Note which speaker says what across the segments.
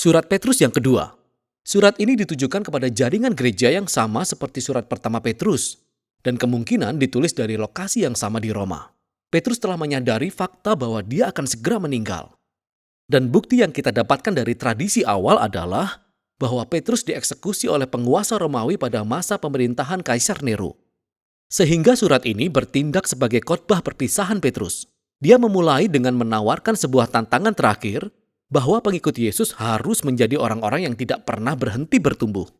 Speaker 1: Surat Petrus yang kedua. Surat ini ditujukan kepada jaringan gereja yang sama seperti surat pertama Petrus, dan kemungkinan ditulis dari lokasi yang sama di Roma. Petrus telah menyadari fakta bahwa dia akan segera meninggal. Dan bukti yang kita dapatkan dari tradisi awal adalah bahwa Petrus dieksekusi oleh penguasa Romawi pada masa pemerintahan Kaisar Nero. Sehingga surat ini bertindak sebagai khotbah perpisahan Petrus. Dia memulai dengan menawarkan sebuah tantangan terakhir bahwa pengikut Yesus harus menjadi orang-orang yang tidak pernah berhenti bertumbuh.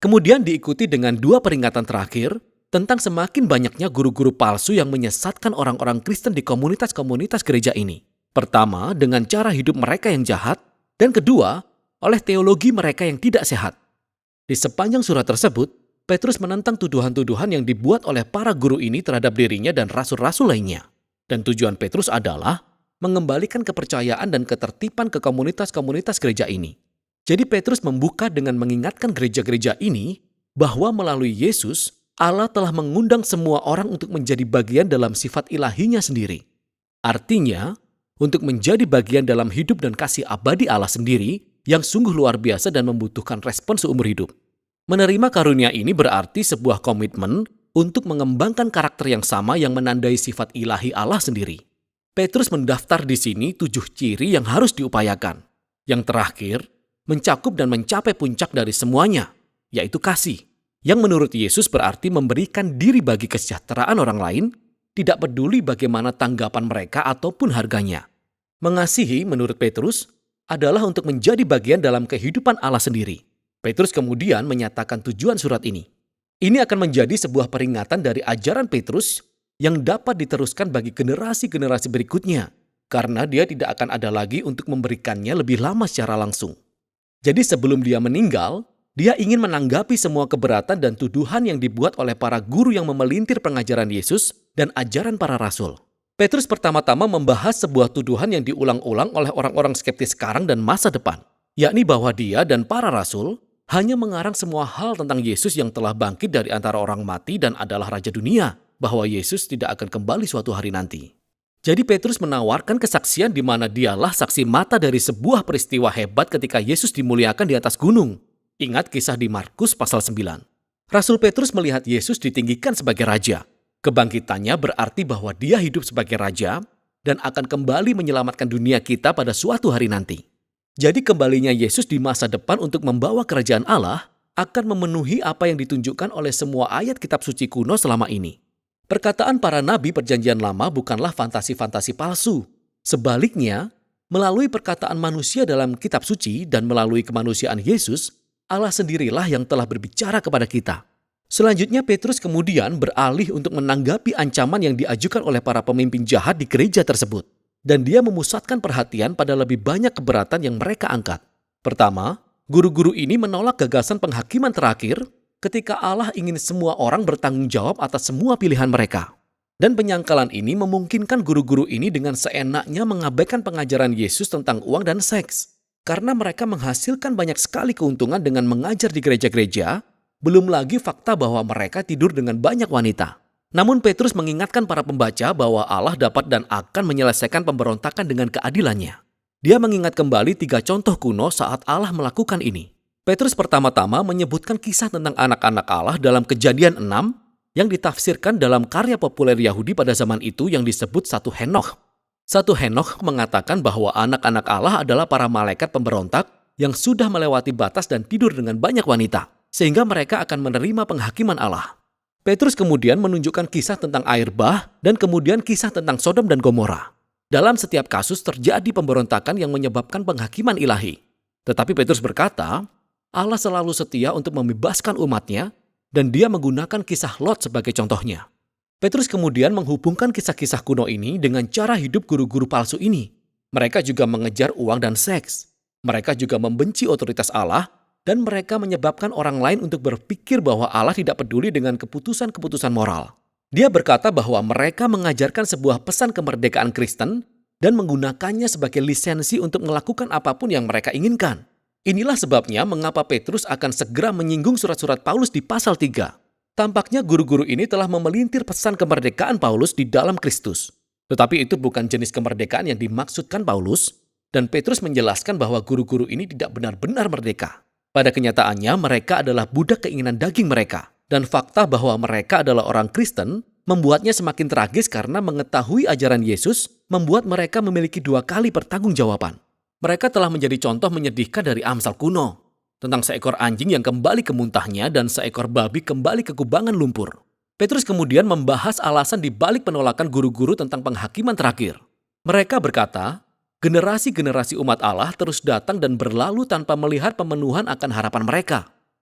Speaker 1: Kemudian diikuti dengan dua peringatan terakhir tentang semakin banyaknya guru-guru palsu yang menyesatkan orang-orang Kristen di komunitas-komunitas gereja ini. Pertama, dengan cara hidup mereka yang jahat, dan kedua, oleh teologi mereka yang tidak sehat. Di sepanjang surat tersebut, Petrus menentang tuduhan-tuduhan yang dibuat oleh para guru ini terhadap dirinya dan rasul-rasul lainnya. Dan tujuan Petrus adalah mengembalikan kepercayaan dan ketertiban ke komunitas-komunitas gereja ini. Jadi Petrus membuka dengan mengingatkan gereja-gereja ini bahwa melalui Yesus, Allah telah mengundang semua orang untuk menjadi bagian dalam sifat ilahinya sendiri. Artinya, untuk menjadi bagian dalam hidup dan kasih abadi Allah sendiri yang sungguh luar biasa dan membutuhkan respon seumur hidup. Menerima karunia ini berarti sebuah komitmen untuk mengembangkan karakter yang sama yang menandai sifat ilahi Allah sendiri. Petrus mendaftar di sini 7 ciri yang harus diupayakan. Yang terakhir, mencakup dan mencapai puncak dari semuanya, yaitu kasih. Yang menurut Yesus berarti memberikan diri bagi kesejahteraan orang lain, tidak peduli bagaimana tanggapan mereka ataupun harganya. Mengasihi menurut Petrus adalah untuk menjadi bagian dalam kehidupan Allah sendiri. Petrus kemudian menyatakan tujuan surat ini. Ini akan menjadi sebuah peringatan dari ajaran Petrus yang dapat diteruskan bagi generasi-generasi berikutnya, karena dia tidak akan ada lagi untuk memberikannya lebih lama secara langsung. Jadi sebelum dia meninggal, dia ingin menanggapi semua keberatan dan tuduhan yang dibuat oleh para guru yang memelintir pengajaran Yesus dan ajaran para rasul. Petrus pertama-tama membahas sebuah tuduhan yang diulang-ulang oleh orang-orang skeptis sekarang dan masa depan, yakni bahwa dia dan para rasul hanya mengarang semua hal tentang Yesus yang telah bangkit dari antara orang mati dan adalah Raja dunia, bahwa Yesus tidak akan kembali suatu hari nanti. Jadi Petrus menawarkan kesaksian di mana dialah saksi mata dari sebuah peristiwa hebat ketika Yesus dimuliakan di atas gunung. Ingat kisah di Markus pasal 9. Rasul Petrus melihat Yesus ditinggikan sebagai raja. Kebangkitannya berarti bahwa dia hidup sebagai raja dan akan kembali menyelamatkan dunia kita pada suatu hari nanti. Jadi kembalinya Yesus di masa depan untuk membawa kerajaan Allah akan memenuhi apa yang ditunjukkan oleh semua ayat kitab suci kuno selama ini. Perkataan para nabi perjanjian lama bukanlah fantasi-fantasi palsu. Sebaliknya, melalui perkataan manusia dalam kitab suci dan melalui kemanusiaan Yesus, Allah sendirilah yang telah berbicara kepada kita. Selanjutnya Petrus kemudian beralih untuk menanggapi ancaman yang diajukan oleh para pemimpin jahat di gereja tersebut. Dan dia memusatkan perhatian pada lebih banyak keberatan yang mereka angkat. Pertama, guru-guru ini menolak gagasan penghakiman terakhir ketika Allah ingin semua orang bertanggung jawab atas semua pilihan mereka. Dan penyangkalan ini memungkinkan guru-guru ini dengan seenaknya mengabaikan pengajaran Yesus tentang uang dan seks. Karena mereka menghasilkan banyak sekali keuntungan dengan mengajar di gereja-gereja, belum lagi fakta bahwa mereka tidur dengan banyak wanita. Namun Petrus mengingatkan para pembaca bahwa Allah dapat dan akan menyelesaikan pemberontakan dengan keadilannya. Dia mengingat kembali 3 contoh kuno saat Allah melakukan ini. Petrus pertama-tama menyebutkan kisah tentang anak-anak Allah dalam Kejadian 6 yang ditafsirkan dalam karya populer Yahudi pada zaman itu yang disebut 1 Henokh. 1 Henokh mengatakan bahwa anak-anak Allah adalah para malaikat pemberontak yang sudah melewati batas dan tidur dengan banyak wanita, sehingga mereka akan menerima penghakiman Allah. Petrus kemudian menunjukkan kisah tentang air bah dan kemudian kisah tentang Sodom dan Gomora. Dalam setiap kasus terjadi pemberontakan yang menyebabkan penghakiman ilahi. Tetapi Petrus berkata, Allah selalu setia untuk membebaskan umatnya dan dia menggunakan kisah Lot sebagai contohnya. Petrus kemudian menghubungkan kisah-kisah kuno ini dengan cara hidup guru-guru palsu ini. Mereka juga mengejar uang dan seks. Mereka juga membenci otoritas Allah dan mereka menyebabkan orang lain untuk berpikir bahwa Allah tidak peduli dengan keputusan-keputusan moral. Dia berkata bahwa mereka mengajarkan sebuah pesan kemerdekaan Kristen dan menggunakannya sebagai lisensi untuk melakukan apapun yang mereka inginkan. Inilah sebabnya mengapa Petrus akan segera menyinggung surat-surat Paulus di pasal 3. Tampaknya guru-guru ini telah memelintir pesan kemerdekaan Paulus di dalam Kristus. Tetapi itu bukan jenis kemerdekaan yang dimaksudkan Paulus. Dan Petrus menjelaskan bahwa guru-guru ini tidak benar-benar merdeka. Pada kenyataannya mereka adalah budak keinginan daging mereka. Dan fakta bahwa mereka adalah orang Kristen membuatnya semakin tragis karena mengetahui ajaran Yesus membuat mereka memiliki 2 kali pertanggungjawaban. Mereka telah menjadi contoh menyedihkan dari Amsal kuno tentang seekor anjing yang kembali ke muntahnya dan seekor babi kembali ke kubangan lumpur. Petrus kemudian membahas alasan di balik penolakan guru-guru tentang penghakiman terakhir. Mereka berkata, generasi-generasi umat Allah terus datang dan berlalu tanpa melihat pemenuhan akan harapan mereka.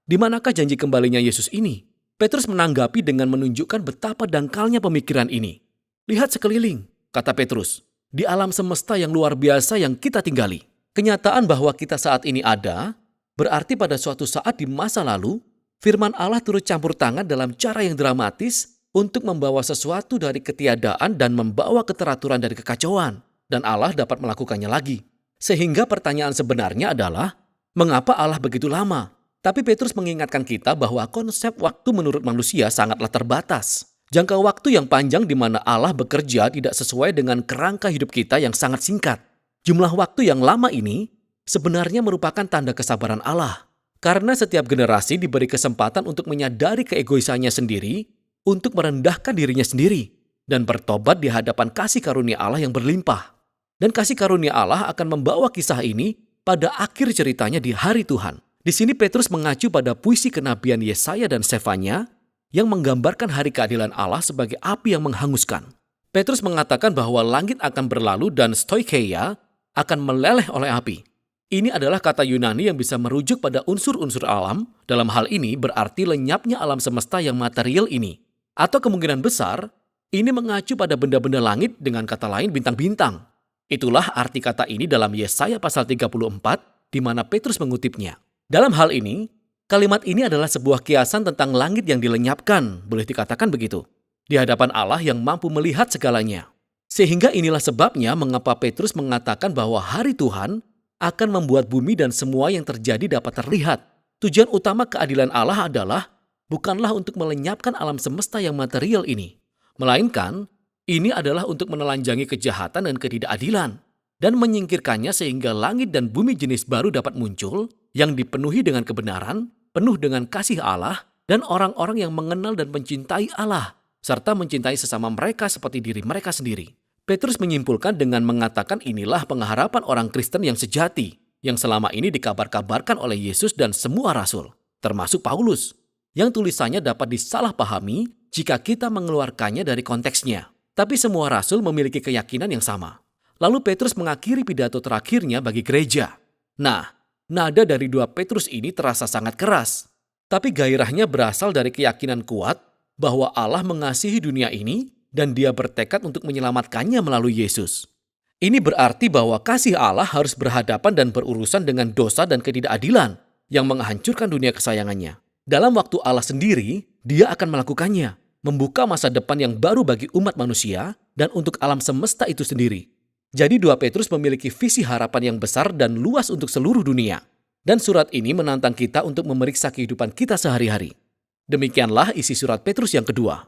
Speaker 1: Di manakah janji kembalinya Yesus ini? Petrus menanggapi dengan menunjukkan betapa dangkalnya pemikiran ini. Lihat sekeliling, kata Petrus, di alam semesta yang luar biasa yang kita tinggali. Kenyataan bahwa kita saat ini ada, berarti pada suatu saat di masa lalu, firman Allah turut campur tangan dalam cara yang dramatis untuk membawa sesuatu dari ketiadaan dan membawa keteraturan dari kekacauan. Dan Allah dapat melakukannya lagi. Sehingga pertanyaan sebenarnya adalah, mengapa Allah begitu lama? Tapi Petrus mengingatkan kita bahwa konsep waktu menurut manusia sangatlah terbatas. Jangka waktu yang panjang di mana Allah bekerja tidak sesuai dengan kerangka hidup kita yang sangat singkat. Jumlah waktu yang lama ini sebenarnya merupakan tanda kesabaran Allah. Karena setiap generasi diberi kesempatan untuk menyadari keegoisannya sendiri, untuk merendahkan dirinya sendiri, dan bertobat di hadapan kasih karunia Allah yang berlimpah. Dan kasih karunia Allah akan membawa kisah ini pada akhir ceritanya di hari Tuhan. Di sini Petrus mengacu pada puisi kenabian Yesaya dan Sefanya yang menggambarkan hari keadilan Allah sebagai api yang menghanguskan. Petrus mengatakan bahwa langit akan berlalu dan stoikeia akan meleleh oleh api. Ini adalah kata Yunani yang bisa merujuk pada unsur-unsur alam. Dalam hal ini berarti lenyapnya alam semesta yang material ini. Atau kemungkinan besar, ini mengacu pada benda-benda langit dengan kata lain bintang-bintang. Itulah arti kata ini dalam Yesaya pasal 34 di mana Petrus mengutipnya. Dalam hal ini, kalimat ini adalah sebuah kiasan tentang langit yang dilenyapkan, boleh dikatakan begitu, di hadapan Allah yang mampu melihat segalanya. Sehingga inilah sebabnya mengapa Petrus mengatakan bahwa hari Tuhan akan membuat bumi dan semua yang terjadi dapat terlihat. Tujuan utama keadilan Allah adalah bukanlah untuk melenyapkan alam semesta yang material ini, melainkan ini adalah untuk menelanjangi kejahatan dan ketidakadilan dan menyingkirkannya sehingga langit dan bumi jenis baru dapat muncul yang dipenuhi dengan kebenaran, penuh dengan kasih Allah dan orang-orang yang mengenal dan mencintai Allah serta mencintai sesama mereka seperti diri mereka sendiri. Petrus menyimpulkan dengan mengatakan inilah pengharapan orang Kristen yang sejati yang selama ini dikabar-kabarkan oleh Yesus dan semua rasul, termasuk Paulus, yang tulisannya dapat disalahpahami jika kita mengeluarkannya dari konteksnya. Tapi semua rasul memiliki keyakinan yang sama. Lalu Petrus mengakhiri pidato terakhirnya bagi gereja. Nah, nada dari 2 Petrus ini terasa sangat keras. Tapi gairahnya berasal dari keyakinan kuat bahwa Allah mengasihi dunia ini dan Dia bertekad untuk menyelamatkannya melalui Yesus. Ini berarti bahwa kasih Allah harus berhadapan dan berurusan dengan dosa dan ketidakadilan yang menghancurkan dunia kesayangannya. Dalam waktu Allah sendiri, Dia akan melakukannya. Membuka masa depan yang baru bagi umat manusia dan untuk alam semesta itu sendiri. Jadi 2 Petrus memiliki visi harapan yang besar dan luas untuk seluruh dunia. Dan surat ini menantang kita untuk memeriksa kehidupan kita sehari-hari. Demikianlah isi surat Petrus yang kedua.